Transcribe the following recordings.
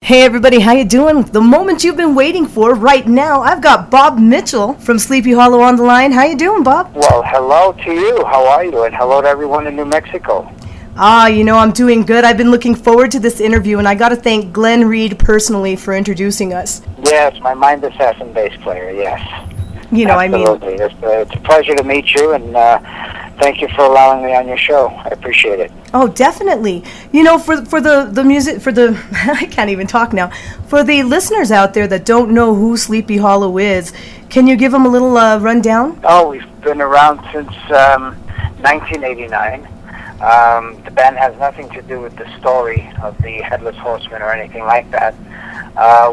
Hey everybody, how you doing? The moment you've been waiting for right now. I've got Bob Mitchell from Sleepy Hollow on the line. How you doing, Bob? Well, hello to you. How are you? And hello to everyone in New Mexico. I'm doing good. I've been looking forward to this interview, and I got to thank Glenn Reed personally for introducing us. Yes, my mind assassin bass player, yes. Absolutely. It's a pleasure to meet you, and thank you for allowing me on your show. I appreciate it. Oh, definitely. For the music, I can't even talk now. For the listeners out there that don't know who Sleepy Hollow is, can you give them a little rundown? Oh, we've been around since 1989. The band has nothing to do with the story of the Headless Horseman or anything like that. The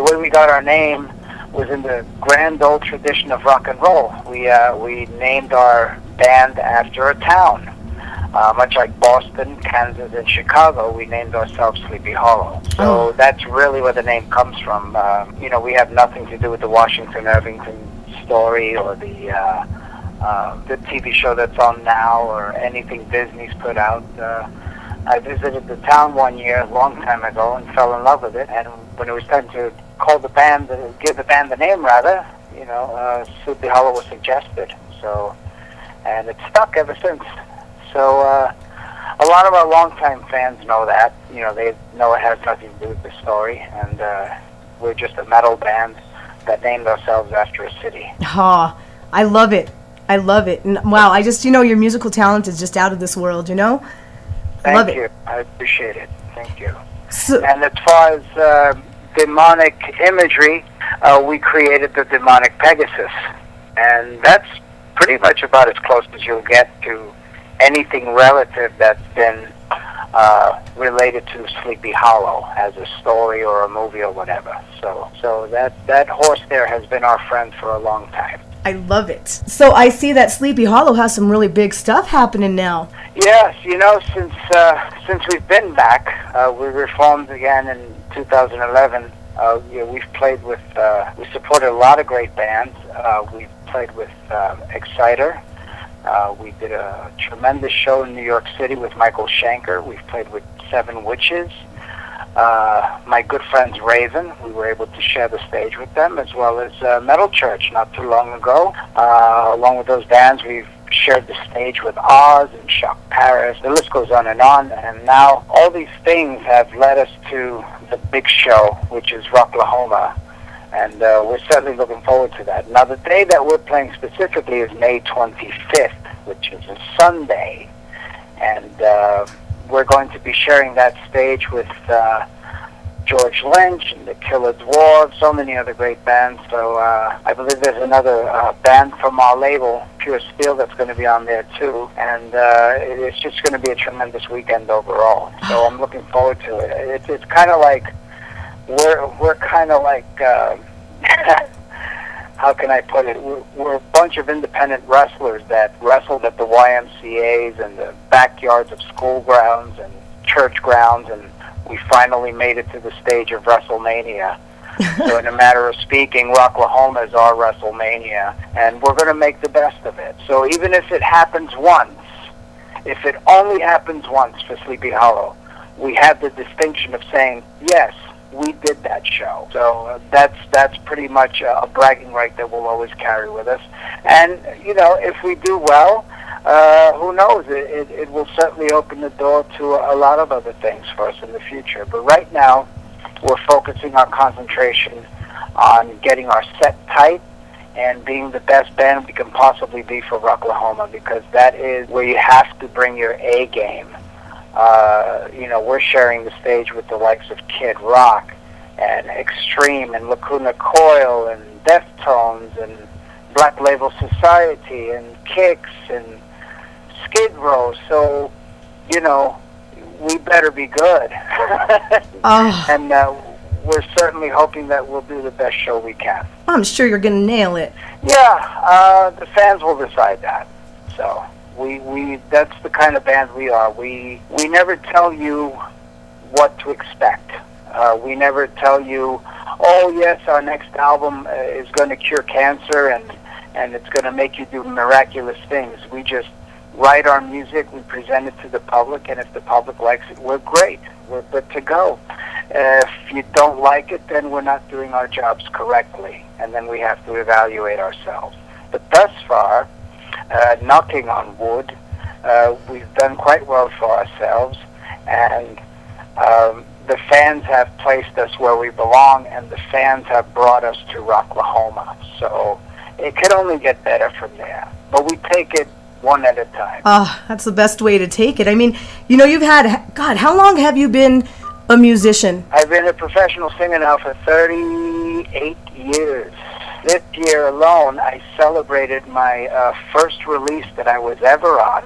way we got our name was in the grand old tradition of rock and roll. We named our band after a town. Much like Boston, Kansas, and Chicago, we named ourselves Sleepy Hollow. So that's really where the name comes from. We have nothing to do with the Washington Irvington story or the TV show that's on now or anything Disney's put out. I visited the town one year, a long time ago, and fell in love with it. And when it was time to give the band the name, rather, Sleepy Hollow was suggested. And it's stuck ever since. So a lot of our longtime fans know that. They know it has nothing to do with the story, and we're just a metal band that named ourselves after a city. I love it. And, wow, your musical talent is just out of this world, Thank you. I appreciate it. Thank you. And as far as demonic imagery, we created the demonic Pegasus, and that's pretty much about as close as you'll get to anything relative that's been related to Sleepy Hollow as a story or a movie or whatever. So that horse there has been our friend for a long time. I love it. So I see that Sleepy Hollow has some really big stuff happening now. Yes, since we've been back, we reformed again in 2011. We've played with, we supported a lot of great bands. We've played with Exciter. We did a tremendous show in New York City with Michael Schenker. We've played with Seven Witches. My good friends Raven, we were able to share the stage with them, as well as Metal Church not too long ago. Along with those bands, we've shared the stage with Oz and Shock Paris. The list goes on. And now all these things have led us to the big show, which is Rocklahoma. And we're certainly looking forward to that. Now, the day that we're playing specifically is May 25th, which is a Sunday. And we're going to be sharing that stage with George Lynch and the Killer Dwarfs, so many other great bands. So I believe there's another band from our label, Pure Steel, that's going to be on there too. And it's just going to be a tremendous weekend overall. So I'm looking forward to it. It's kind of like, we're kind of like, how can I put it? We're a bunch of independent wrestlers that wrestled at the YMCAs and the backyards of school grounds and church grounds, and we finally made it to the stage of WrestleMania. So in a matter of speaking, Rocklahoma is our WrestleMania, and we're going to make the best of it. So even if it happens once, if it only happens once for Sleepy Hollow, we have the distinction of saying, yes, we did that show. So that's pretty much a bragging right that we'll always carry with us. And, if we do well, who knows? It will certainly open the door to a lot of other things for us in the future. But right now, we're focusing our concentration on getting our set tight and being the best band we can possibly be for Rocklahoma, because that is where you have to bring your A game. We're sharing the stage with the likes of Kid Rock and Extreme and Lacuna Coil and Deftones and Black Label Society and Kicks and Skid Row. So, we better be good. And we're certainly hoping that we'll do the best show we can. I'm sure you're going to nail it. Yeah, the fans will decide that. So we that's the kind of band we are. We never tell you what to expect. We never tell you, oh yes, our next album is going to cure cancer and it's going to make you do miraculous things. We just write our music, we present it to the public, and if the public likes it, we're great. We're good to go. If you don't like it, then we're not doing our jobs correctly, and then we have to evaluate ourselves. But thus far, knocking on wood, we've done quite well for ourselves, and the fans have placed us where we belong, and the fans have brought us to Rocklahoma. So it could only get better from there. But we take it one at a time. That's the best way to take it. I mean, you've had, God, how long have you been a musician? I've been a professional singer now for 38 years. This year alone, I celebrated my first release that I was ever on,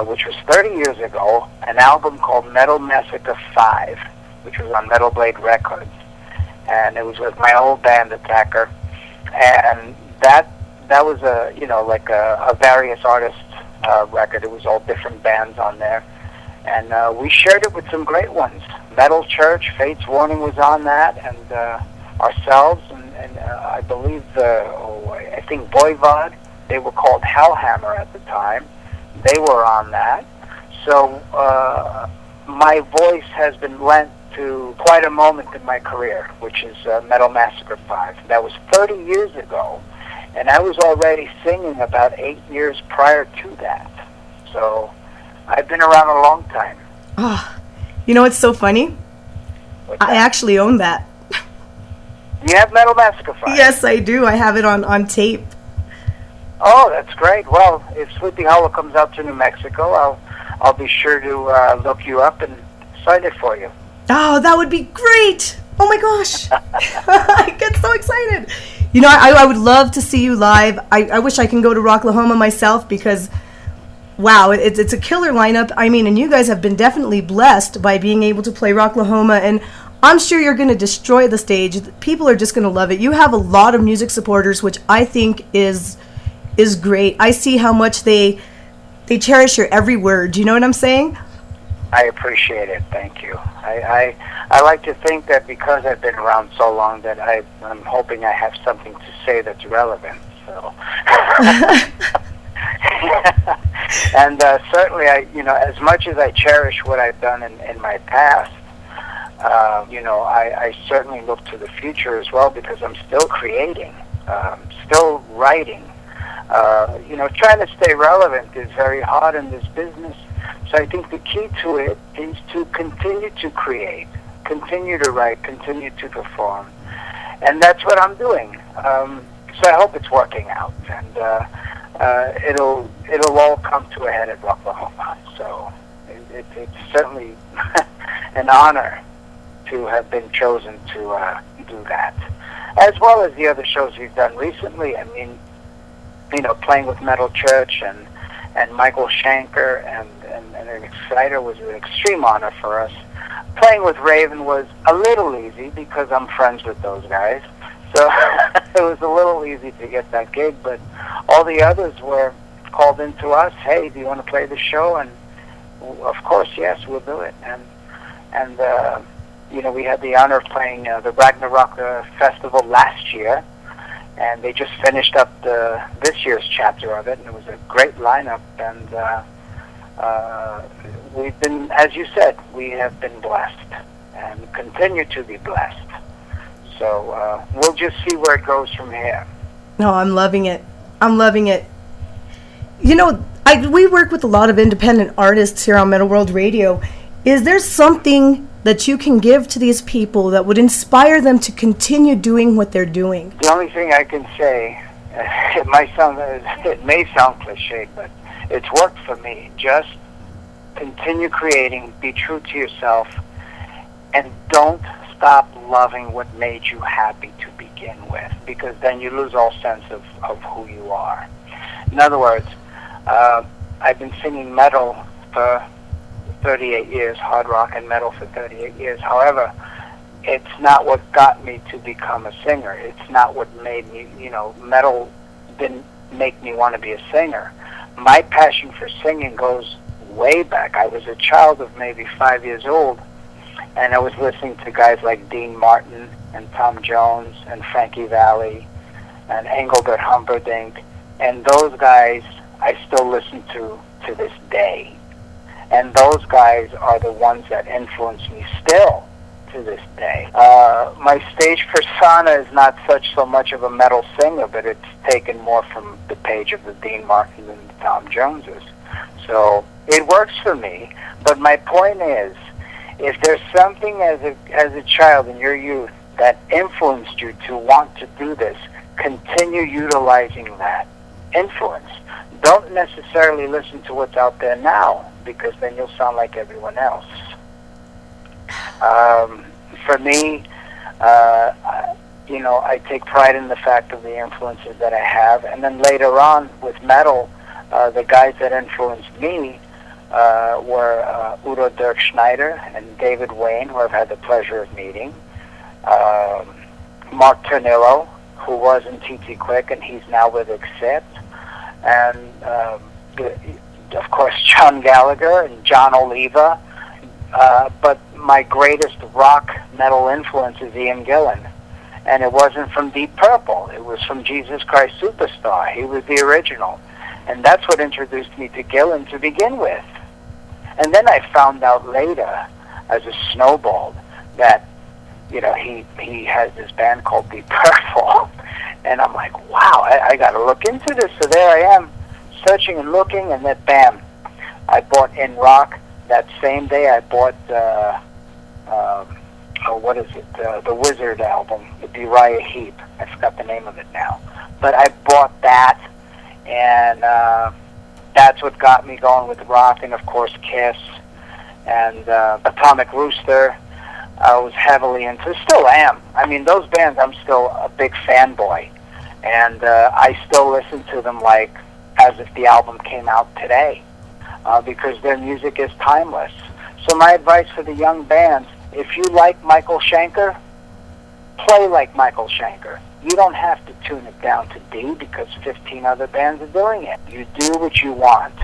which was 30 years ago, an album called Metal Massacre 5, which was on Metal Blade Records. And it was with my old band, Attacker. And that was a various artists record. It was all different bands on there. And we shared it with some great ones. Metal Church, Fate's Warning was on that, and ourselves, and I believe, I think Voivod, they were called Hellhammer at the time. They were on that. So my voice has been lent to quite a moment in my career, which is Metal Massacre 5. That was 30 years ago, and I was already singing about 8 years prior to that. So I've been around a long time. It's so funny? I actually own that. You have Metal Massacre 5? Yes, I do. I have it on tape. Oh, that's great. Well, if Sleepy Hollow comes out to New Mexico, I'll be sure to look you up and sign it for you. Oh, that would be great. Oh my gosh. I get so excited. I would love to see you live. I wish I can go to Rocklahoma myself because, wow, it's a killer lineup. I mean, and you guys have been definitely blessed by being able to play Rocklahoma, and I'm sure you're going to destroy the stage. People are just going to love it. You have a lot of music supporters, which I think is great. I see how much they cherish your every word. Do you know what I'm saying? I appreciate it. Thank you. I like to think that because I've been around so long that I'm hoping I have something to say that's relevant. So, and certainly, as much as I cherish what I've done in my past, I certainly look to the future as well because I'm still creating, still writing. Trying to stay relevant is very hard in this business. So I think the key to it is to continue to create, continue to write, continue to perform. And that's what I'm doing. So I hope it's working out. And it'll all come to a head at Rocklahoma. So it's certainly an honor to have been chosen to do that. As well as the other shows we've done recently. I mean, playing with Metal Church and Michael Schenker and an Exciter was an extreme honor for us. Playing with Raven was a little easy because I'm friends with those guys. So it was a little easy to get that gig, but all the others were called in to us, hey, do you want to play the show? And of course, yes, we'll do it. And we had the honor of playing the Ragnarok Festival last year, and they just finished up this year's chapter of it, and it was a great lineup. And we've been, as you said, we have been blessed and continue to be blessed. So we'll just see where it goes from here. No, I'm loving it. I'm loving it. We work with a lot of independent artists here on Metal World Radio. Is there something that you can give to these people that would inspire them to continue doing what they're doing? The only thing I can say, it may sound cliche, but it's worked for me. Just continue creating, be true to yourself, and don't stop loving what made you happy to begin with, because then you lose all sense of who you are. In other words, I've been singing metal for 38 years, hard rock and metal for 38 years. However, it's not what got me to become a singer. It's not what made me, metal didn't make me want to be a singer. My passion for singing goes way back. I was a child of maybe 5 years old, and I was listening to guys like Dean Martin and Tom Jones and Frankie Valli and Engelbert Humperdinck, and those guys I still listen to this day. And those guys are the ones that influence me still to this day. My stage persona is not so much of a metal singer, but it's taken more from the page of the Dean Martins and the Tom Joneses. So it works for me. But my point is, if there's something as a child in your youth that influenced you to want to do this, continue utilizing that influence. Don't necessarily listen to what's out there now, because then you'll sound like everyone else. For me, I take pride in the fact of the influences that I have, and then later on with metal, the guys that influenced me were Udo Dirk Schneider and David Wayne, who I've had the pleasure of meeting, Mark Ternillo, who was in T.T. Quick, and he's now with Accept, and of course John Gallagher and John Oliva, but my greatest rock metal influence is Ian Gillan, and it wasn't from Deep Purple, it was from Jesus Christ Superstar. He was the original, and that's what introduced me to Gillan to begin with. And then I found out later, as a snowball, that he has this band called Deep Purple, and I'm like, wow, I got to look into this. So there I am, searching and looking, and then bam, I bought In Rock. That same day I bought the Wizard album, the Uriah Heep. I forgot the name of it now, but I bought that, and that's what got me going with rock, and of course Kiss and Atomic Rooster. I was heavily into, still am. I mean, those bands, I'm still a big fanboy, and I still listen to them like as if the album came out today, because their music is timeless. So my advice for the young bands, if you like Michael Schenker, play like Michael Schenker. You don't have to tune it down to D because 15 other bands are doing it. You do what you want.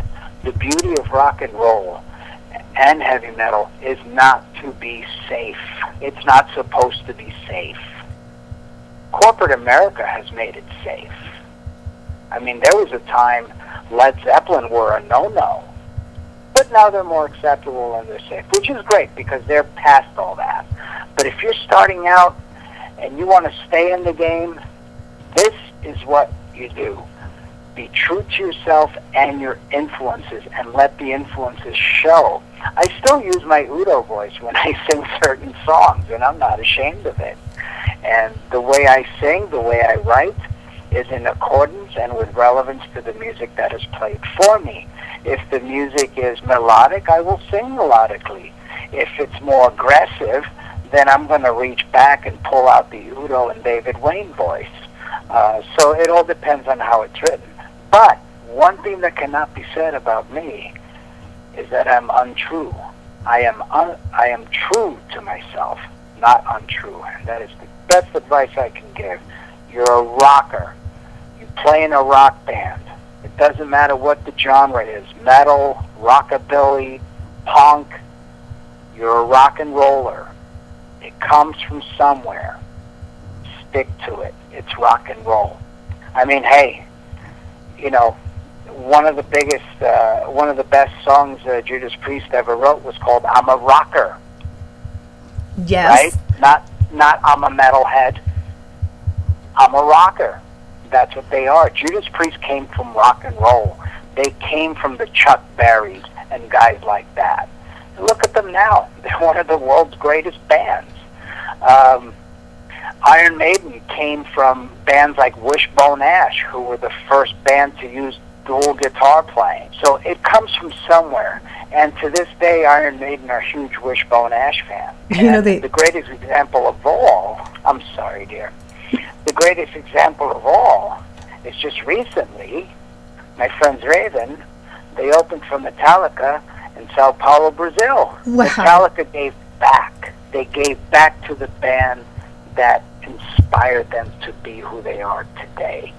The beauty of rock and roll and heavy metal is not to be safe. It's not supposed to be safe. Corporate America has made it safe. I mean, there was a time Led Zeppelin were a no-no, but now they're more acceptable and they're safe, which is great because they're past all that. But if you're starting out and you want to stay in the game, this is what you do. Be true to yourself and your influences, and let the influences show. I still use my Udo voice when I sing certain songs, and I'm not ashamed of it. And the way I sing, the way I write, is in accordance and with relevance to the music that is played for me. If the music is melodic, I will sing melodically. If it's more aggressive, then I'm going to reach back and pull out the Udo and David Wayne voice. So it all depends on how it's written. But one thing that cannot be said about me is that I'm untrue. I am true to myself, not untrue. And that is the best advice I can give. You're a rocker. You play in a rock band. It doesn't matter what the genre is, metal, rockabilly, punk. You're a rock and roller. It comes from somewhere. Stick to it. It's rock and roll. I mean, hey, one of the best songs Judas Priest ever wrote was called "I'm a Rocker." Yes. Right? Not I'm a metalhead. I'm a rocker. That's what they are. Judas Priest came from rock and roll. They came from the Chuck Berrys and guys like that. Look at them now. They're one of the world's greatest bands. Iron Maiden came from bands like Wishbone Ash, who were the first band to use dual guitar playing. So it comes from somewhere. And to this day, Iron Maiden are huge Wishbone Ash fans. The greatest example of all, I'm sorry, dear. The greatest example of all is just recently, my friends Raven, they opened for Metallica in Sao Paulo, Brazil. Wow. Metallica gave back. They gave back to the band that inspired them to be who they are today.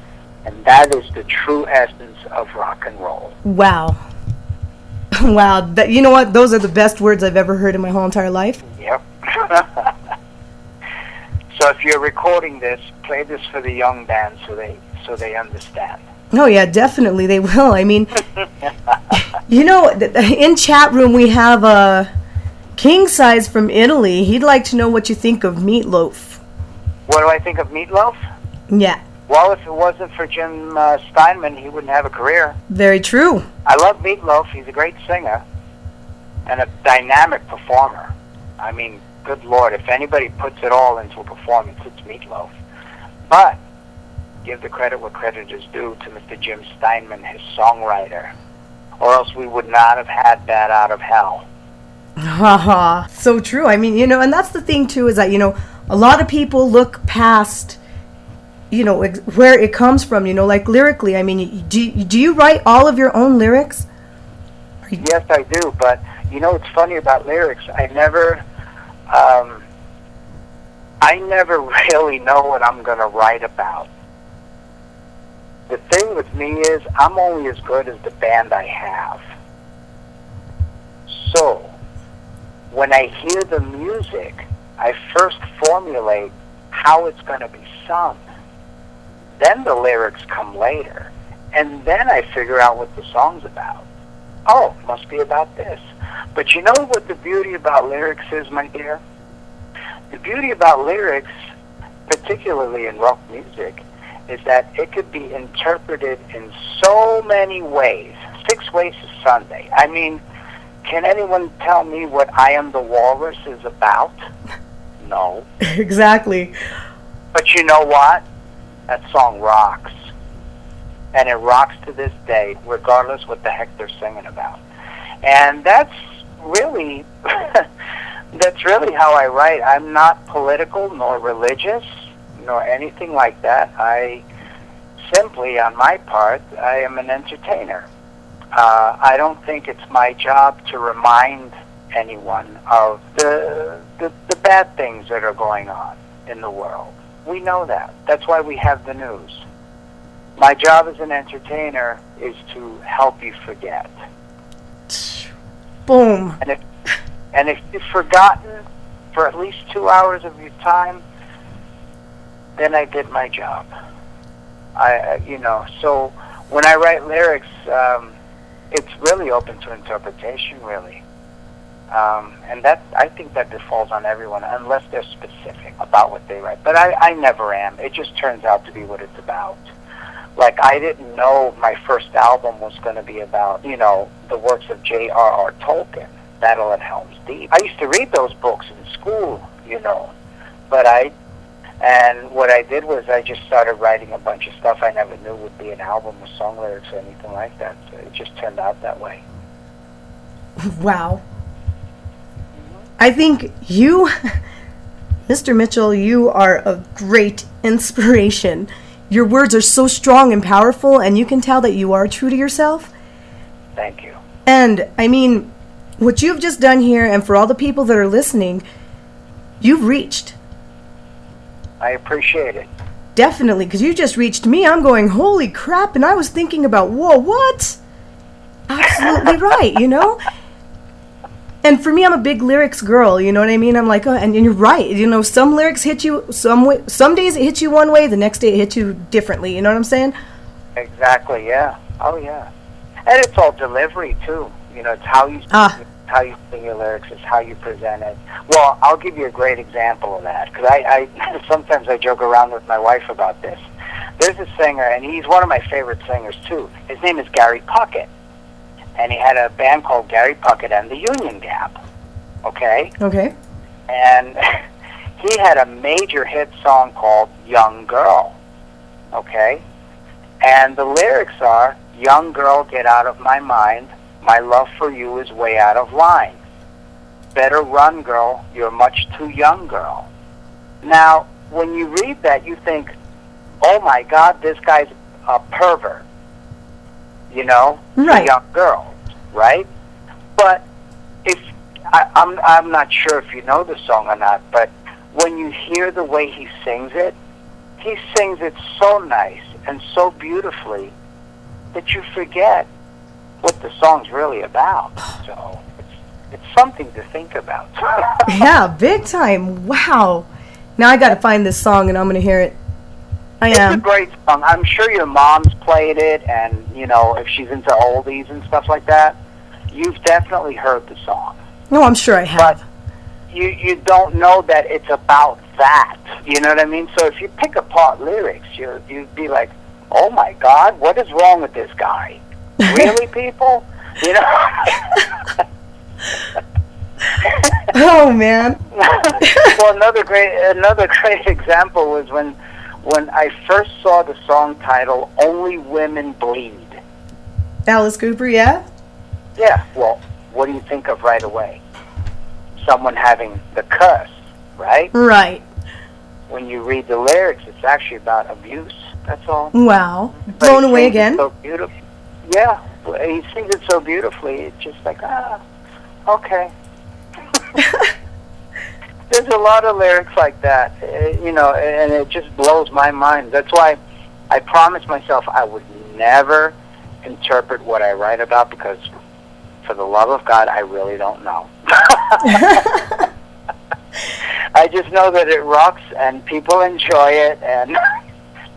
And that is the true essence of rock and roll. Wow. Wow. You know what? Those are the best words I've ever heard in my whole entire life. Yep. So if you're recording this, play this for the young bands so they understand. Oh, yeah, definitely they will. I mean, in chat room we have King Size from Italy, he'd like to know what you think of Meatloaf. What do I think of Meatloaf? Yeah. Well, if it wasn't for Jim Steinman, he wouldn't have a career. Very true. I love Meatloaf. He's a great singer and a dynamic performer. I mean, good Lord, if anybody puts it all into a performance, it's Meatloaf. But give the credit where credit is due to Mr. Jim Steinman, his songwriter, or else we would not have had Bat Out of Hell. Haha, so true. I mean, and that's the thing too, is that, a lot of people look past, where it comes from, like lyrically. I mean, do you write all of your own lyrics? Yes, I do, but it's funny about lyrics. I never really know what I'm going to write about. The thing with me is I'm only as good as the band I have. So, when I hear the music, I first formulate how it's going to be sung. Then the lyrics come later. And then I figure out what the song's about. Oh, must be about this. But you know what the beauty about lyrics is, my dear? The beauty about lyrics, particularly in rock music, is that it could be interpreted in so many ways. 6 ways to Sunday. I mean, can anyone tell me what I Am the Walrus is about? No. Exactly. But you know what? That song rocks. And it rocks to this day, regardless what the heck they're singing about. And that's really, how I write. I'm not political nor religious nor anything like that. I simply, on my part, I am an entertainer. I don't think it's my job to remind anyone of the bad things that are going on in the world. We know that. That's why we have the news. My job as an entertainer is to help you forget. Boom. And if you've forgotten for at least 2 hours of your time, then I did my job. So when I write lyrics, it's really open to interpretation, really. And I think that falls on everyone, unless they're specific about what they write. But I never am. It just turns out to be what it's about. Like, I didn't know my first album was going to be about, the works of J.R.R. Tolkien, Battle at Helm's Deep. I used to read those books in school, but and what I did was I just started writing a bunch of stuff I never knew would be an album with song lyrics or anything like that. So it just turned out that way. Wow. I think you, Mr. Mitchell, you are a great inspiration. Your words are so strong and powerful, and you can tell that you are true to yourself. Thank you. And, I mean, what you've just done here, and for all the people that are listening, you've reached. I appreciate it. Definitely, because you just reached me. I'm going, holy crap, and I was thinking about, whoa, what? Absolutely right, And for me, I'm a big lyrics girl, you know what I mean? I'm like, oh, and you're right. Some lyrics hit you some way. Some days it hits you one way, the next day it hits you differently. You know what I'm saying? Exactly, yeah. Oh, yeah. And it's all delivery, too. It's how you sing your lyrics, it's how you present it. Well, I'll give you a great example of that, because I sometimes I joke around with my wife about this. There's a singer, and he's one of my favorite singers, too. His name is Gary Puckett. And he had a band called Gary Puckett and the Union Gap. Okay? Okay. And he had a major hit song called Young Girl. Okay? And the lyrics are, young girl, get out of my mind. My love for you is way out of line. Better run, girl. You're much too young, girl. Now, when you read that, you think, oh my God, this guy's a pervert. Right. Young girls, right? But I'm not sure if you know the song or not, but when you hear the way he sings it so nice and so beautifully that you forget what the song's really about. So it's something to think about. Yeah, big time. Wow. Now I got to find this song and I'm going to hear it. It's a great song. I'm sure your mom's played it, and, if she's into oldies and stuff like that, you've definitely heard the song. No, I'm sure I have. But you don't know that it's about that. You know what I mean? So if you pick apart lyrics, you'd be like, oh my God, what is wrong with this guy? Really, people? You know? Oh man. Well, another great example was when I first saw the song title "Only Women Bleed." Alice Cooper, yeah? Yeah. Well, what do you think of right away? Someone having the cuss, right? Right. When you read the lyrics, it's actually about abuse. That's all. Wow. But Blown he away sings it again? So beautiful. Yeah, he sings it so beautifully. It's just like, okay. There's a lot of lyrics like that, you know, and it just blows my mind. That's why I promised myself I would never interpret what I write about, because for the love of God, I really don't know. I just know that it rocks and people enjoy it, and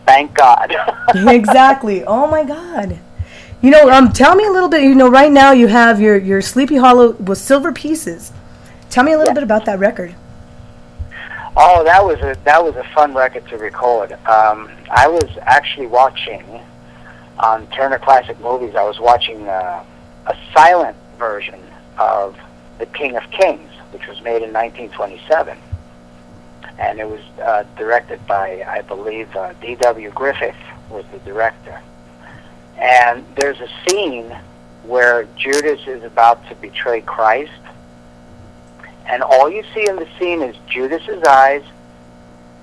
thank God. Exactly. Oh my God. You know, tell me a little bit. You know, right now you have your Sleepy Hollow with Silver Pieces. Tell me a little bit about that record. Oh, that was a fun record to record. I was actually watching on Turner Classic Movies. I was watching a silent version of The King of Kings, which was made in 1927, and it was directed by, I believe, D.W. Griffith was the director. And there's a scene where Judas is about to betray Christ, and all you see in the scene is Judas's eyes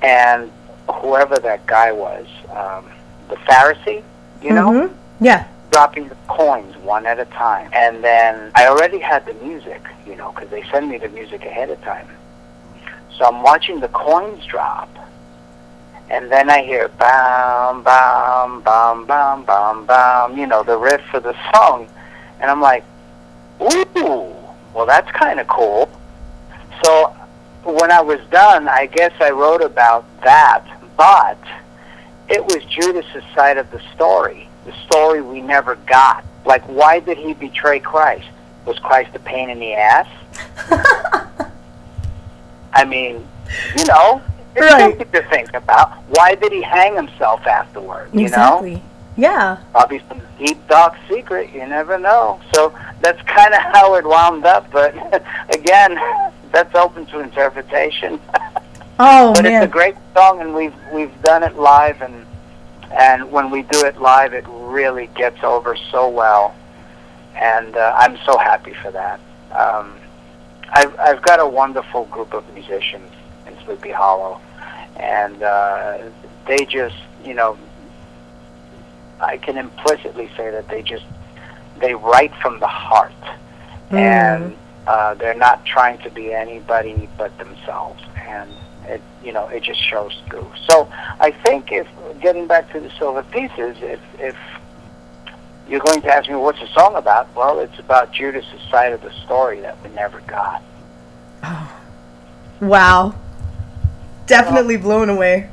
and whoever that guy was, the Pharisee, you know? Yeah. Dropping the coins one at a time. And then I already had the music, you know, because they send me the music ahead of time. So I'm watching the coins drop, and then I hear bam, bam, bam, bam, bam, bam, you know, the riff for the song. And I'm like, ooh, well, that's kind of cool. So when I was done, I guess I wrote about that, but it was Judas's side of the story we never got. Like, why did he betray Christ? Was Christ a pain in the ass? I mean, you know, it's something to think about. Why did he hang himself afterward, you know? Yeah. Probably some deep, dark secret. You never know. So that's kind of how it wound up. But, again, that's open to interpretation. Oh, but man. It's a great song, and we've done it live, and when we do it live, it really gets over so well, and I'm so happy for that. I've got a wonderful group of musicians in Sleepy Hollow, and they just, you know, I can implicitly say that they write from the heart, and they're not trying to be anybody but themselves, and it, you know, it just shows through. So I think, if getting back to the Silver Pieces, if you're going to ask me what's the song about, well, it's about Judas' side of the story that we never got. Oh. Wow. Definitely blown away.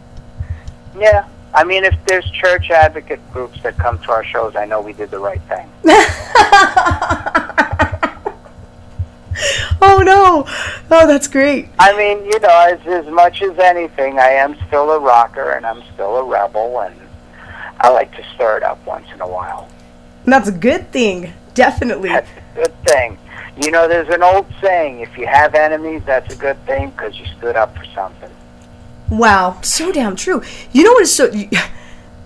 Yeah. I mean, if there's church advocate groups that come to our shows, I know we did the right thing. Oh, no. Oh, that's great. I mean, you know, as much as anything, I am still a rocker, and I'm still a rebel, and I like to stir it up once in a while. And that's a good thing. Definitely. That's a good thing. You know, there's an old saying, if you have enemies, that's a good thing, because you stood up for something. Wow. So damn true. You know what is so...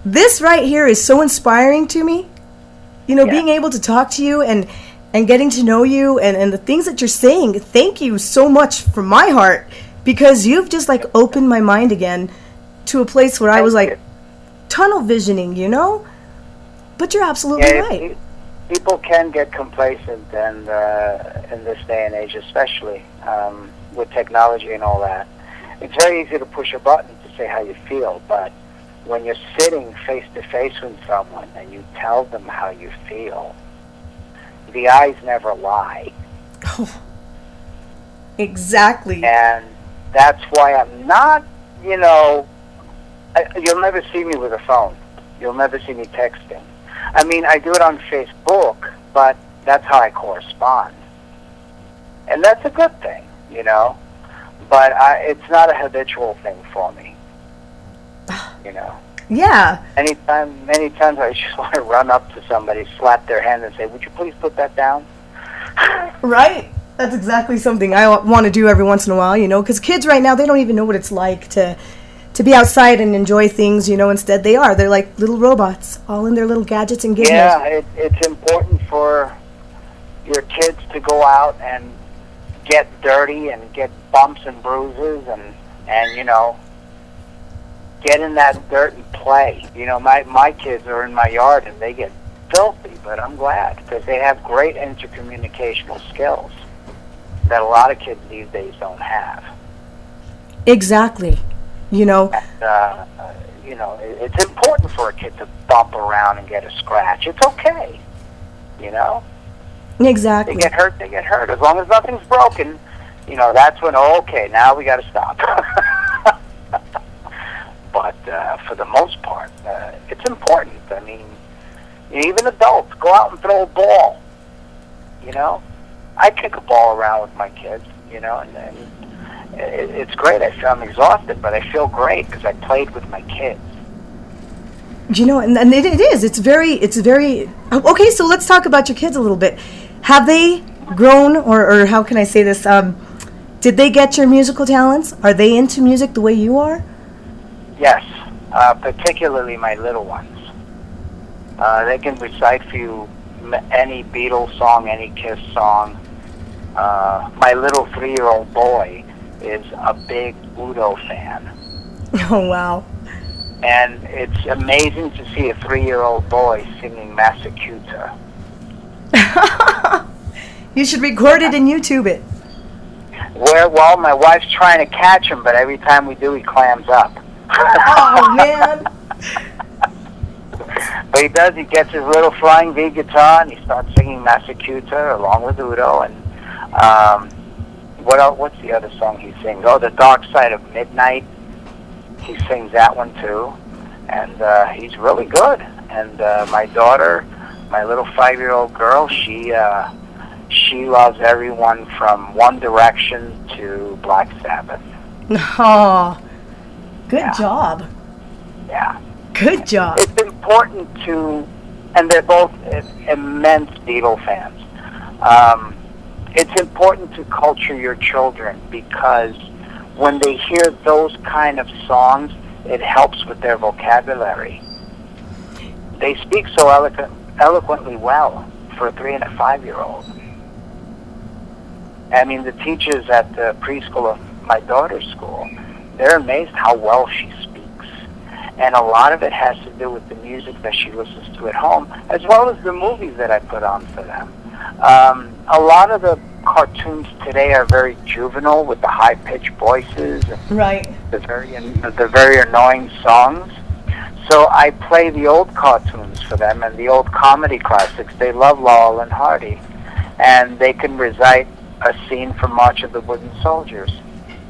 This right here is so inspiring to me. You know, being able to talk to you and getting to know you and the things that you're saying. Thank you so much from my heart, because you've just like opened my mind again to a place where I was like tunnel visioning, you know? But you're absolutely right. People can get complacent, and in this day and age especially, with technology and all that. It's very easy to push a button to say how you feel, but when you're sitting face to face with someone and you tell them how you feel, the eyes never lie. Oh, exactly. And that's why I'm not, you know, you'll never see me with a phone. You'll never see me texting. I mean, I do it on Facebook, but that's how I correspond. And that's a good thing, you know. but it's not a habitual thing for me. You know. Yeah. Many times I just want to run up to somebody, slap their hand, and say, "Would you please put that down?" Right. That's exactly something I want to do every once in a while, you know, because kids right now, they don't even know what it's like to be outside and enjoy things, you know. Instead, they're like little robots, all in their little gadgets and gizmos. Yeah, it's important for your kids to go out and get dirty and get bumps and bruises and you know, get in that dirt and play. You know, my kids are in my yard and they get filthy, but I'm glad because they have great intercommunicational skills that a lot of kids these days don't have. Exactly. You know. And, you know, it's important for a kid to bump around and get a scratch. It's okay. You know. Exactly. They get hurt. They get hurt. As long as nothing's broken, you know, that's when okay, now we got to stop. But for the most part, it's important. I mean, even adults go out and throw a ball. You know, I kick a ball around with my kids. You know, and it's great. I'm exhausted, but I feel great because I played with my kids. You know, and it is. It's very. Okay, so let's talk about your kids a little bit. Have they grown, or how can I say this? Did they get your musical talents? Are they into music the way you are? Yes, particularly my little ones. They can recite for you any Beatles song, any Kiss song. My little 3-year-old boy is a big Udo fan. Oh, wow. And it's amazing to see a 3-year-old boy singing Massachusetts. You should record it and YouTube it. Well, my wife's trying to catch him, but every time we do, he clams up. Oh, man. But he does. He gets his little flying V guitar, and he starts singing Massachusetts along with Udo. And what else, what's the other song he sings? Oh, The Dark Side of Midnight. He sings that one, too. And he's really good. And my daughter, my little 5-year-old girl, she loves everyone from One Direction to Black Sabbath. Oh, good job. Yeah. Good job. It's important to, and they're both immense Beatle fans. It's important to culture your children because when they hear those kind of songs, it helps with their vocabulary. They speak so eloquently well for a 3- and a 5-year-old. I mean, the teachers at the preschool of my daughter's school, they're amazed how well she speaks. And a lot of it has to do with the music that she listens to at home, as well as the movies that I put on for them. A lot of the cartoons today are very juvenile with the high-pitched voices and right. the very annoying songs. So I play the old cartoons for them and the old comedy classics. They love Laurel and Hardy. And they can recite a scene from March of the Wooden Soldiers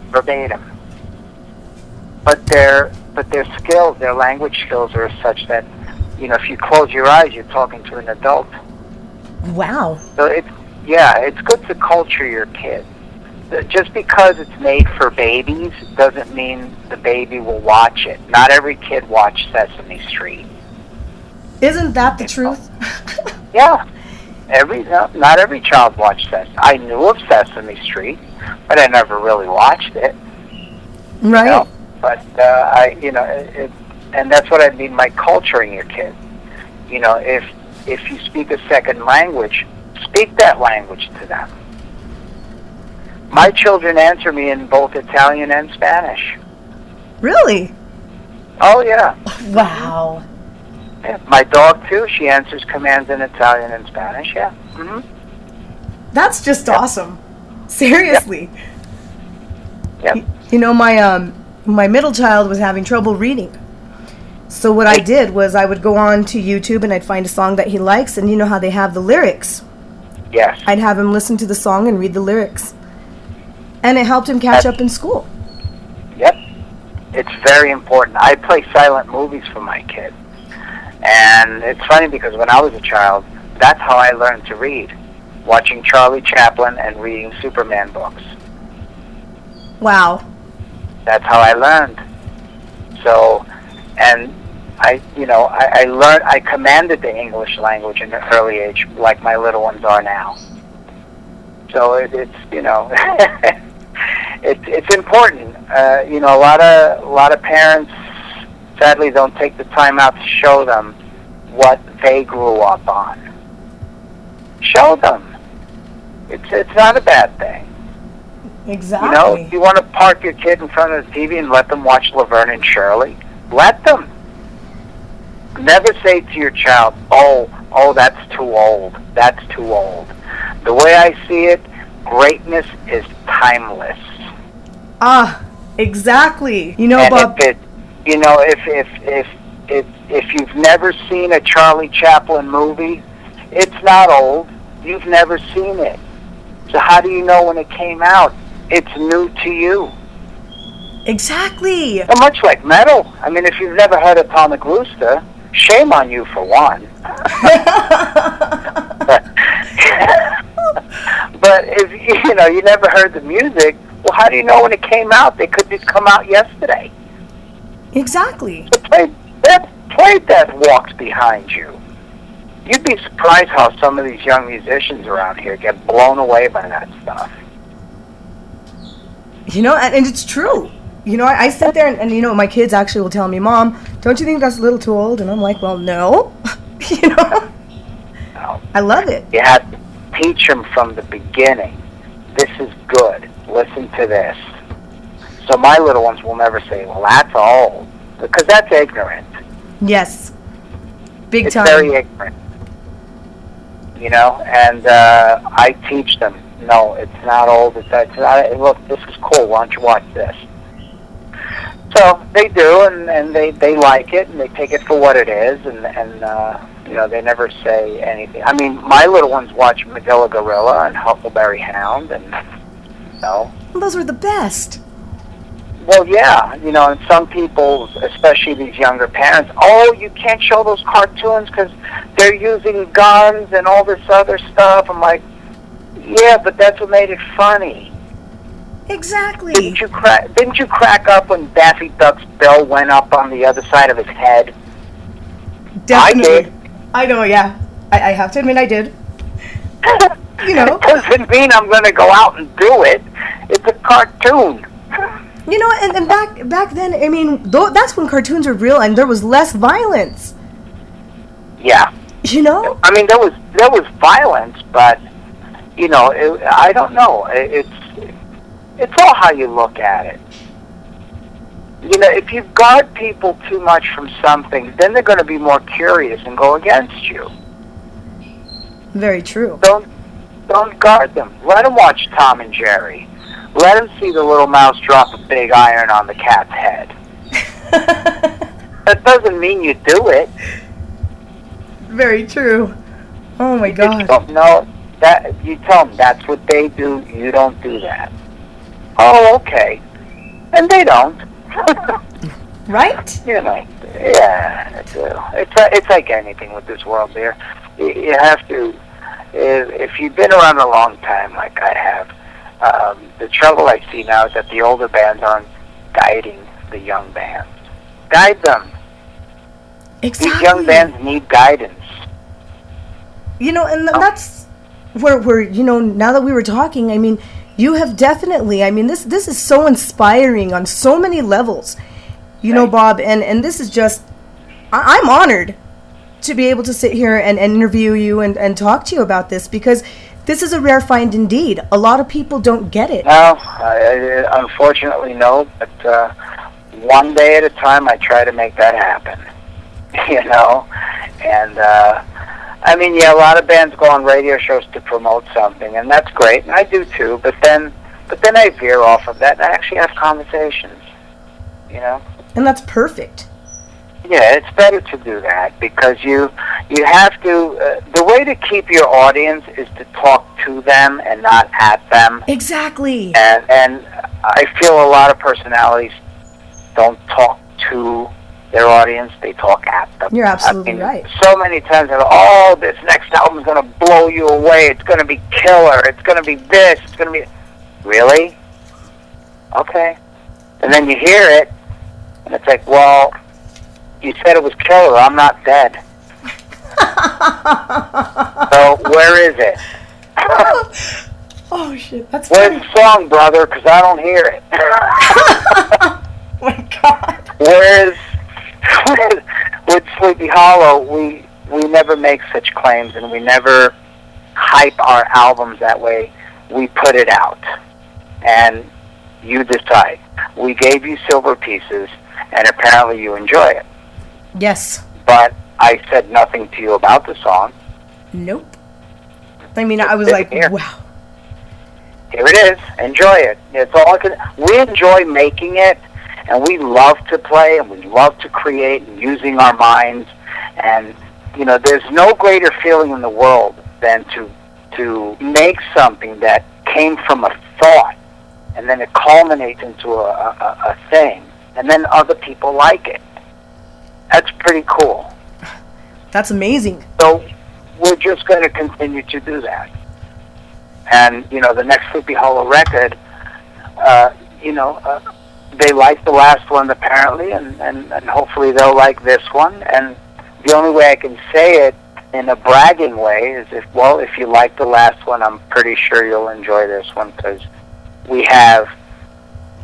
verbatim. But their skills, their language skills are such that, you know, if you close your eyes, you're talking to an adult. Wow. So it's good to culture your kid. Just because it's made for babies doesn't mean the baby will watch it. Not every kid watched Sesame Street. Isn't that the truth? Yeah. Not every child watched Sesame. I knew of Sesame Street, but I never really watched it. Right. You know? But and that's what I mean by culturing your kid. You know, if you speak a second language, speak that language to them. My children answer me in both Italian and Spanish. Really? Oh, yeah. Wow. Yeah. My dog, too, she answers commands in Italian and Spanish, yeah. Mm-hmm. That's just awesome. Seriously. Yep. You know, my middle child was having trouble reading. So what I did was I would go on to YouTube and I'd find a song that he likes, and you know how they have the lyrics? Yes. I'd have him listen to the song and read the lyrics. And it helped him catch up in school. Yep. It's very important. I play silent movies for my kid. And it's funny because when I was a child, that's how I learned to read. Watching Charlie Chaplin and reading Superman books. Wow. That's how I learned. So, and I learned, I commanded the English language in an early age, like my little ones are now. So it's it's important. A lot of parents sadly don't take the time out to show them what they grew up on. Show them. It's not a bad thing. Exactly. If you want to park your kid in front of the TV and let them watch Laverne and Shirley, let them. Never say to your child, oh, that's too old. That's too old. The way I see it, greatness is timeless. Ah, exactly. And Bob. If you've never seen a Charlie Chaplin movie, it's not old. You've never seen it. So how do you know when it came out? It's new to you. Exactly. And much like metal. I mean, if you've never heard Atomic Rooster, shame on you for one. But if you never heard the music, well, how do you know when it came out? They could just come out yesterday. Exactly. So play Death Walks Behind You. You'd be surprised how some of these young musicians around here get blown away by that stuff. And it's true. I sit there and my kids actually will tell me, Mom, don't you think that's a little too old? And I'm like, well, no. No. I love it. You have to teach them from the beginning. This is good. Listen to this. So my little ones will never say, well, that's old. Because that's ignorant. Yes. Big time. It's very ignorant. And I teach them, no, it's not old. It's not, look, this is cool. Why don't you watch this? So they do, and they like it, and they take it for what it is, and they never say anything. I mean, my little ones watch Magilla Gorilla and Huckleberry Hound, and Well, those were the best. Well, yeah, and some people, especially these younger parents, you can't show those cartoons because they're using guns and all this other stuff. I'm like, yeah, but that's what made it funny. Exactly. Didn't you crack up when Daffy Duck's bill went up on the other side of his head? Definitely. I did. I know, yeah. I have to admit I did. It doesn't mean I'm going to go out and do it. It's a cartoon. And back then, I mean, that's when cartoons were real and there was less violence. Yeah. I mean, there was violence, but I don't know. It's all how you look at it. If you guard people too much from something, then they're going to be more curious and go against you. Very true. Don't guard them. Let them watch Tom and Jerry. Let them see the little mouse drop a big iron on the cat's head. That doesn't mean you do it. Very true. Oh my God. No, you tell them that's what they do. You don't do that. Oh, okay. And they don't. Right? Yeah. It's like anything with this world there. You have to, if you've been around a long time like I have, the trouble I see now is that the older bands aren't guiding the young bands. Guide them. Exactly. These young bands need guidance. And that's where now that we were talking, I mean, you have definitely, I mean, this is so inspiring on so many levels, Right. Bob, and this is just, I'm honored to be able to sit here and interview you and talk to you about this, because this is a rare find indeed. A lot of people don't get it. No, unfortunately no, but one day at a time I try to make that happen, and I mean, yeah, a lot of bands go on radio shows to promote something, and that's great, and I do too, but then I veer off of that, and I actually have conversations, And that's perfect. Yeah, it's better to do that, because you have to, the way to keep your audience is to talk to them and not at them. Exactly. And I feel a lot of personalities don't talk to their audience, they talk at them. You're absolutely right. So many times, this next album is going to blow you away, it's going to be killer, it's going to be this, it's going to be... Really? okay. And then you hear it, and it's like, well, you said it was killer. I'm not dead. So where is it? Oh shit, that's Where's funny. the song, brother? Because I don't hear it. Oh my god. Whereas with Sleepy Hollow, we never make such claims, and we never hype our albums that way. We put it out, and you decide. We gave you silver pieces, and apparently you enjoy it. Yes. But I said nothing to you about the song. Nope. I mean, I was like, wow. Here it is. Enjoy it. It's all I can. We enjoy making it, and we love to play, and we love to create, and using our minds. And you know, there's no greater feeling in the world than to make something that came from a thought, and then it culminates into a thing, and then other people like it. That's pretty cool. That's amazing. So we're just going to continue to do that. And, you know, the next Sleepy Hollow record, they like the last one apparently, and hopefully they'll like this one. And the only way I can say it in a bragging way is if you like the last one, I'm pretty sure you'll enjoy this one, because we have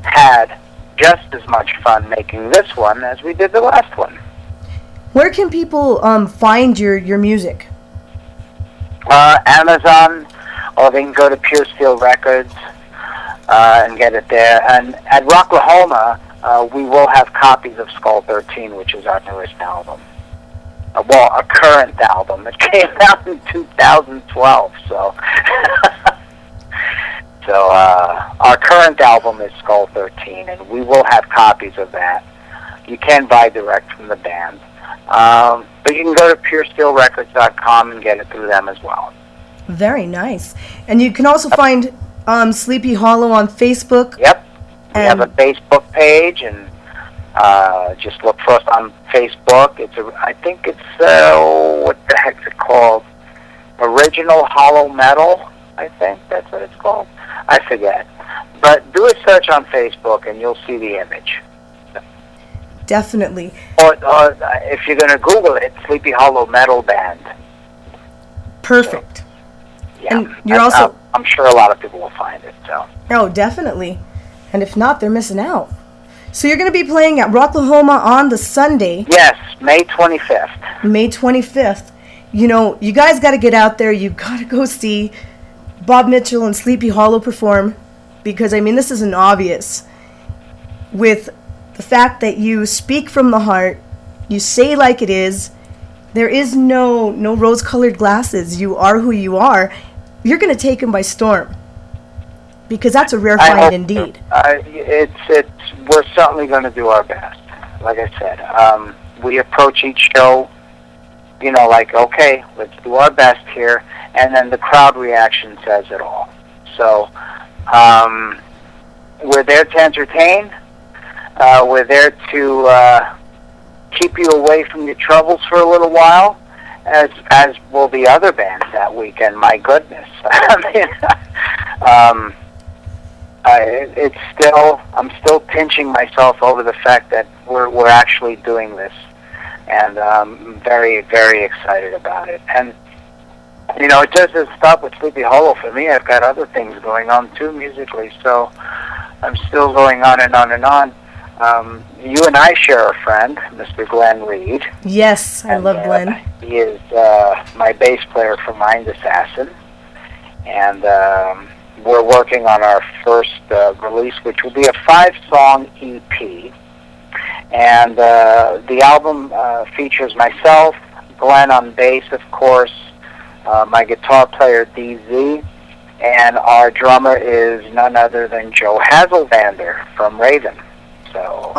had just as much fun making this one as we did the last one. Where can people find your music? Amazon, or they can go to Pure Steel Records and get it there. And at Rocklahoma, we will have copies of Skull 13, which is our newest album. Well, a current album. It came out in 2012, so... So our current album is Skull 13, and we will have copies of that. You can buy direct from the band. But you can go to PureSteelRecords.com and get it through them as well. Very nice. And you can also find Sleepy Hollow on Facebook. Yep. We have a Facebook page, and just look for us on Facebook. I think it's what the heck's it called? Original Hollow Metal, I think that's what it's called. I forget. But do a search on Facebook, and you'll see the image. Definitely. Or if you're going to Google it, Sleepy Hollow Metal Band. Perfect. So, yeah. And you're also... I'm sure a lot of people will find it. So. Oh, definitely. And if not, they're missing out. So you're going to be playing at Rocklahoma on the Sunday. Yes, May 25th. May 25th. You know, you guys got to get out there. You got to go see Bob Mitchell and Sleepy Hollow perform, because, I mean, this isn't obvious. With the fact that you speak from the heart, you say like it is, there is no rose-colored glasses. You are who you are. You're going to take them by storm, because that's a rare find indeed. We're certainly going to do our best. Like I said, we approach each show, you know, like, okay, let's do our best here, and then the crowd reaction says it all. So we're there to entertain. We're there to keep you away from your troubles for a little while, as will the other bands that weekend. My goodness, I mean, I'm still pinching myself over the fact that we're actually doing this, and I'm very, very excited about it. And you know, it doesn't stop with Sleepy Hollow for me. I've got other things going on too musically, so I'm still going on and on and on. You and I share a friend, Mr. Glenn Reed. Yes, I love Glenn. He is my bass player for Mind Assassin, and we're working on our first release, which will be a 5-song EP. And the album features myself, Glenn on bass, of course, my guitar player, DZ, and our drummer is none other than Joe Hazelvander from Raven. So,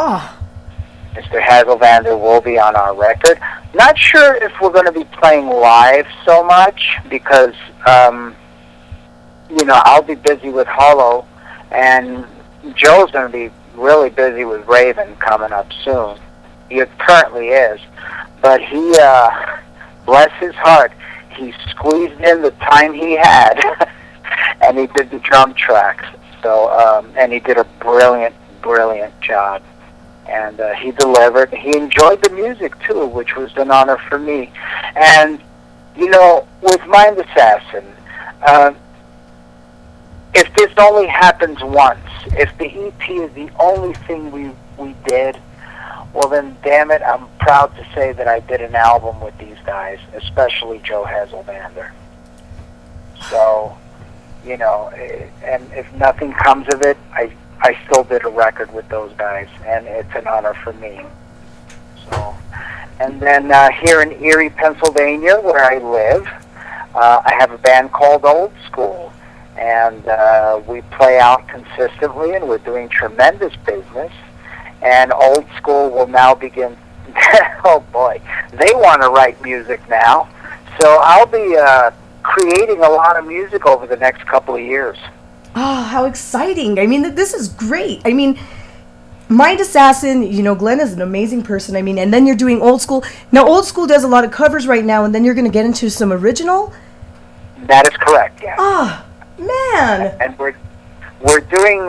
Mr. Hazelvander will be on our record. Not sure if we're going to be playing live so much, because, you know, I'll be busy with Hollow, and Joe's going to be really busy with Raven coming up soon. He currently is. But he, bless his heart, he squeezed in the time he had, and he did the drum tracks. So, and he did a brilliant job. And he delivered. He enjoyed the music, too, which was an honor for me. And, you know, with Mind Assassin, if this only happens once, if the EP is the only thing we did, well then, damn it, I'm proud to say that I did an album with these guys, especially Joe Hazelbander. So, you know, and if nothing comes of it, I still did a record with those guys, and it's an honor for me. So, and then here in Erie, Pennsylvania, where I live, I have a band called Old School, and we play out consistently, and we're doing tremendous business. And Old School will now begin. Oh boy, they want to write music now, so I'll be creating a lot of music over the next couple of years. Oh, how exciting. I mean, this is great. I mean, Mind Assassin, you know, Glenn is an amazing person. I mean, and then you're doing Old School. Now, Old School does a lot of covers right now, and then you're going to get into some original? That is correct, yeah. Oh, man. And we're doing,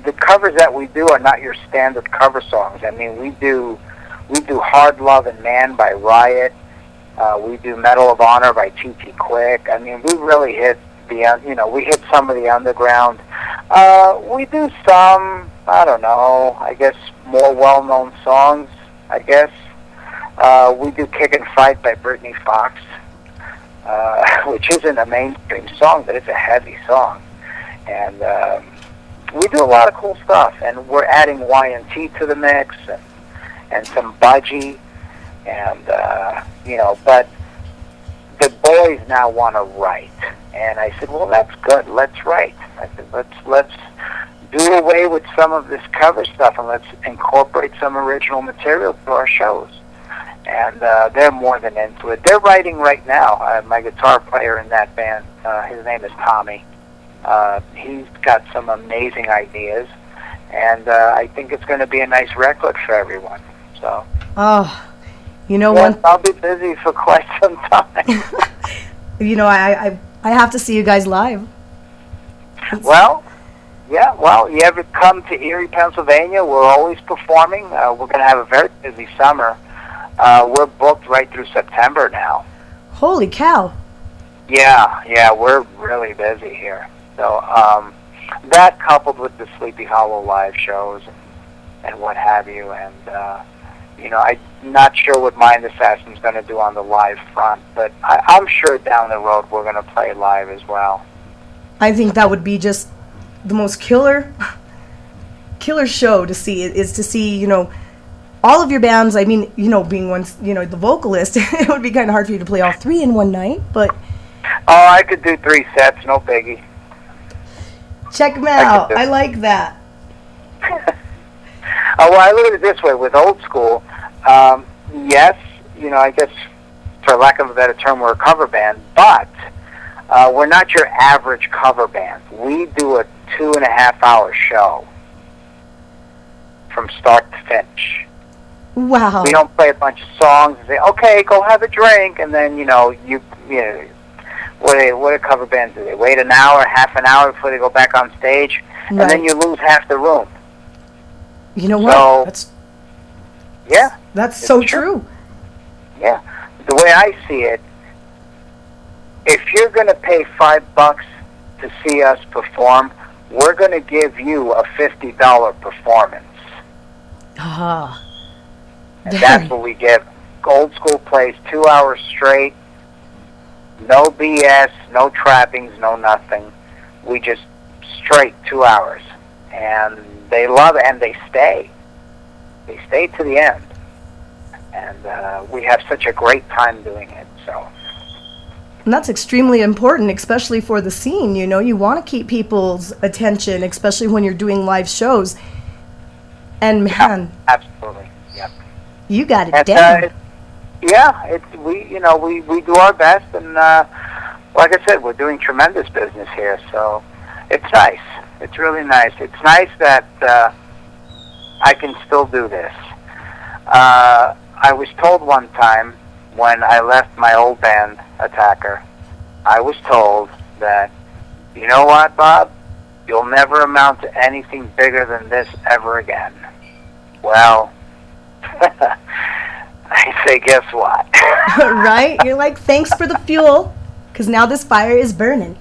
the covers that we do are not your standard cover songs. I mean, we do Hard Love and Man by Riot. We do Medal of Honor by T.T. Quick. I mean, we really hit we hit some of the underground. We do some, I don't know, I guess more well-known songs, I guess. We do Kick and Fight by Brittany Fox, which isn't a mainstream song, but it's a heavy song. And we do a lot of cool stuff. And we're adding Y&T to the mix and some Budgie. And, but the boys now want to write. And I said, well, that's good. Let's write. I said, let's do away with some of this cover stuff and let's incorporate some original material to our shows. And they're more than into it. They're writing right now. My guitar player in that band, his name is Tommy. He's got some amazing ideas. And I think it's going to be a nice record for everyone. So. Oh, you know what? what? I'll be busy for quite some time. You know, I have to see you guys live. Well, yeah, you ever come to Erie, Pennsylvania, we're always performing. We're going to have a very busy summer. We're booked right through September now. Holy cow. Yeah, we're really busy here. So that coupled with the Sleepy Hollow live shows and what have you, and I'm not sure what Mind Assassin's going to do on the live front, but I'm sure down the road we're going to play live as well. I think that would be just the most killer show to see, is to see, you know, all of your bands. I mean, you know, being one, you know, the vocalist, it would be kind of hard for you to play all three in one night, but... Oh, I could do 3 sets, no biggie. Check them out. I like that. Well, I look at it this way. With Old School, yes, you know, I guess for lack of a better term, we're a cover band, but we're not your average cover band. We do a 2.5-hour show from start to finish. Wow. We don't play a bunch of songs and say, okay, go have a drink, and then, what do cover bands do? They wait an hour, half an hour before they go back on stage, right. And then you lose half the room. You know what? That's so true. Yeah. The way I see it, if you're going to pay $5 to see us perform, we're going to give you a $50 performance. Ah. And that's what we give. Old School plays 2 hours straight. No BS, no trappings, no nothing. We just straight 2 hours. And they love it, and they stay. They stay to the end. And we have such a great time doing it. So. And that's extremely important, especially for the scene. You know, you want to keep people's attention, especially when you're doing live shows. And man, absolutely, yeah. You got it down. We do our best, and like I said, we're doing tremendous business here. So it's nice. It's really nice. It's nice that I can still do this. I was told one time when I left my old band, Attacker, I was told that, you know what, Bob? You'll never amount to anything bigger than this ever again. Well, I say, guess what? Right? You're like, thanks for the fuel, because now this fire is burning.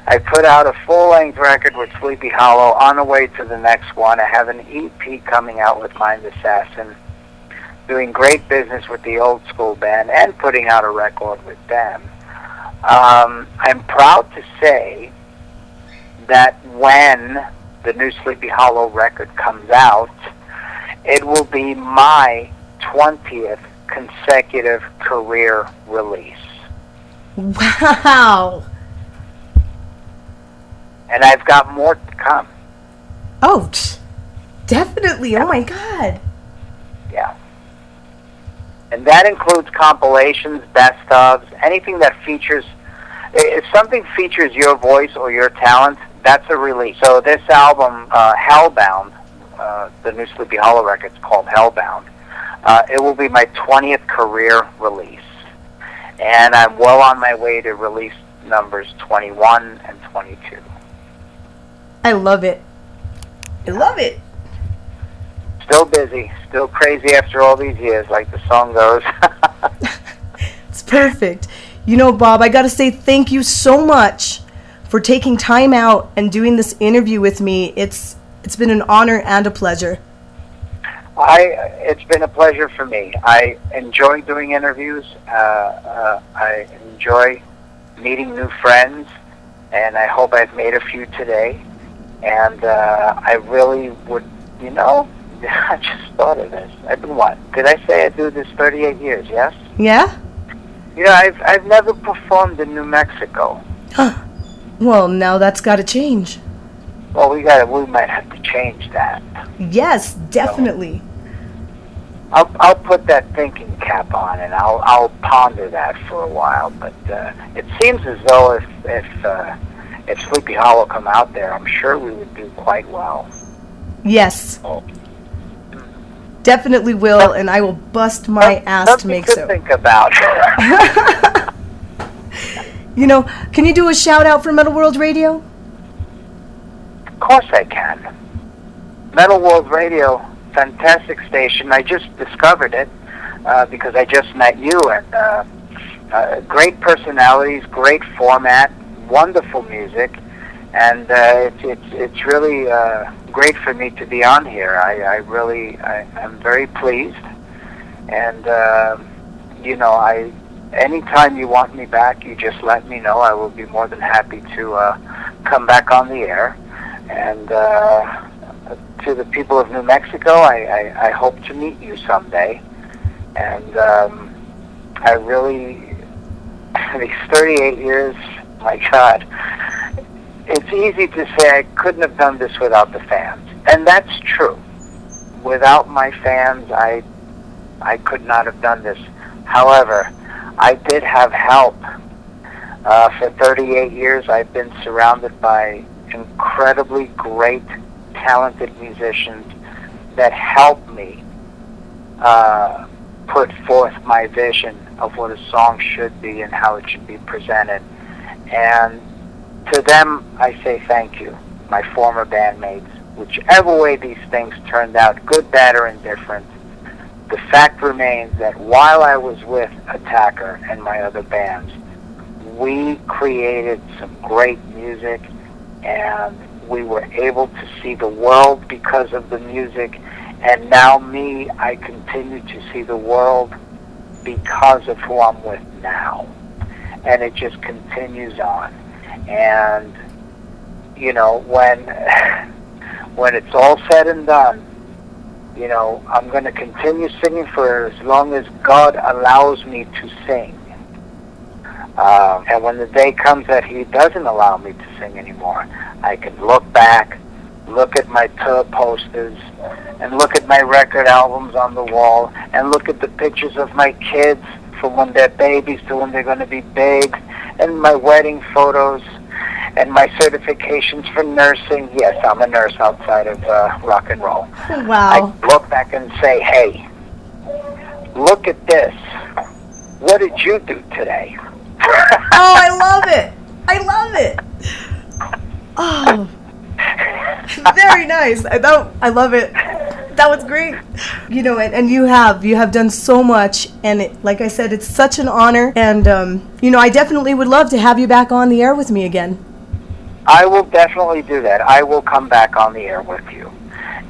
I put out a full-length record with Sleepy Hollow, on the way to the next one. I have an EP coming out with Mind Assassin, doing great business with the Old School Band, and putting out a record with them. I'm proud to say that when the new Sleepy Hollow record comes out, it will be my 20th consecutive career release. Wow. And I've got more to come. Oh, definitely. Oh, my God. Yeah. And that includes compilations, best-ofs, anything that features... If something features your voice or your talent, that's a release. So this album, Hellbound, the new Sleepy Hollow record's called Hellbound, it will be my 20th career release. And I'm well on my way to release numbers 21 and 22. I love it. I love it. Still busy, still crazy after all these years, like the song goes. It's perfect. You know, Bob, I got to say thank you so much for taking time out and doing this interview with me. It's been an honor and a pleasure. It's been a pleasure for me. I enjoy doing interviews. I enjoy meeting new friends, and I hope I've made a few today. And I really would, I just thought of this. I've been what? Did I say I do this 38 years, yes? Yeah? I've never performed in New Mexico. Well, now that's got to change. Well, we might have to change that. Yes, definitely. So, I'll put that thinking cap on, and I'll ponder that for a while. But it seems as though if Sleepy Hollow come out there, I'm sure we would do quite well. Yes. Oh. Definitely will, and I will bust my ass to make so. Think about. Can you do a shout out for Metal World Radio? Of course I can. Metal World Radio, fantastic station. I just discovered it because I just met you, and great personalities, great format, wonderful music, and it's really great for me to be on here. I'm very pleased, and anytime you want me back, you just let me know. I will be more than happy to come back on the air. And to the people of New Mexico, I hope to meet you someday. And I really, these 38 years, my God, it's easy to say I couldn't have done this without the fans. And that's true. Without my fans, I could not have done this. However, I did have help. For 38 years, I've been surrounded by incredibly great, talented musicians that help me put forth my vision of what a song should be and how it should be presented. And to them, I say thank you, my former bandmates. Whichever way these things turned out, good, bad, or indifferent, the fact remains that while I was with Attacker and my other bands, we created some great music, and we were able to see the world because of the music. And now I continue to see the world because of who I'm with now. And it just continues on. And, when it's all said and done, I'm going to continue singing for as long as God allows me to sing. And when the day comes that He doesn't allow me to sing anymore, I can look back, look at my tour posters, and look at my record albums on the wall, and look at the pictures of my kids from when they're babies to when they're going to be big, and my wedding photos, and my certifications for nursing. Yes, I'm a nurse outside of rock and roll. Wow. I look back and say, hey, look at this. What did you do today? Oh, I love it. I love it. Oh, very nice. I love it. That was great. You know, and you have done so much, and like I said, it's such an honor. And you know, I definitely would love to have you back on the air with me again. I will definitely do that. I will come back on the air with you.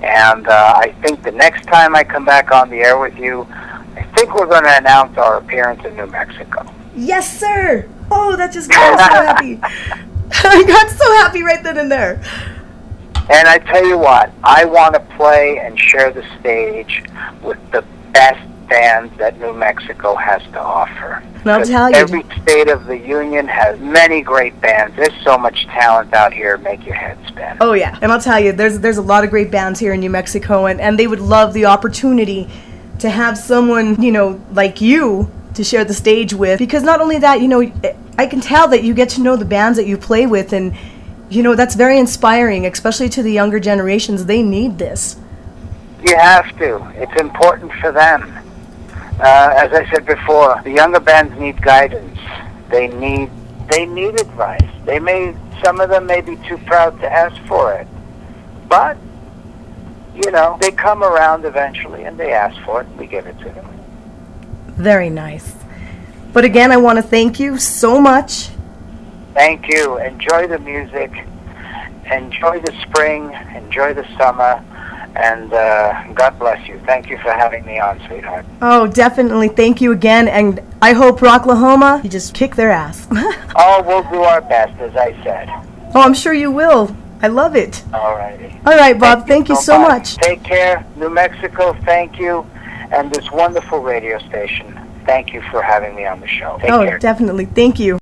And I think the next time I come back on the air with you, I think we're going to announce our appearance in New Mexico. Yes, sir. Oh, that just got me so happy. I got so happy right then and there. And I tell you what, I want to play and share the stage with the best bands that New Mexico has to offer. And I'll tell you, every state of the union has many great bands. There's so much talent out here, make your head spin. Oh yeah, and I'll tell you, there's a lot of great bands here in New Mexico, and they would love the opportunity to have someone, you know, like you to share the stage with. Because not only that, you know, I can tell that you get to know the bands that you play with, and you know, that's very inspiring, especially to the younger generations. They need this. You have to. It's important for them. As I said before, the younger bands need guidance. They need advice. Some of them may be too proud to ask for it, but you know, they come around eventually and they ask for it, and we give it to them. Very nice. But again, I want to thank you so much. Thank you. Enjoy the music. Enjoy the spring. Enjoy the summer. And God bless you. Thank you for having me on, sweetheart. Oh, definitely. Thank you again. And I hope Rocklahoma, you just kick their ass. Oh, we'll do our best, as I said. Oh, I'm sure you will. I love it. All righty. All right, Bob. Thank you so much. Take care. New Mexico, thank you. And this wonderful radio station, thank you for having me on the show. Take care. Oh, definitely. Thank you.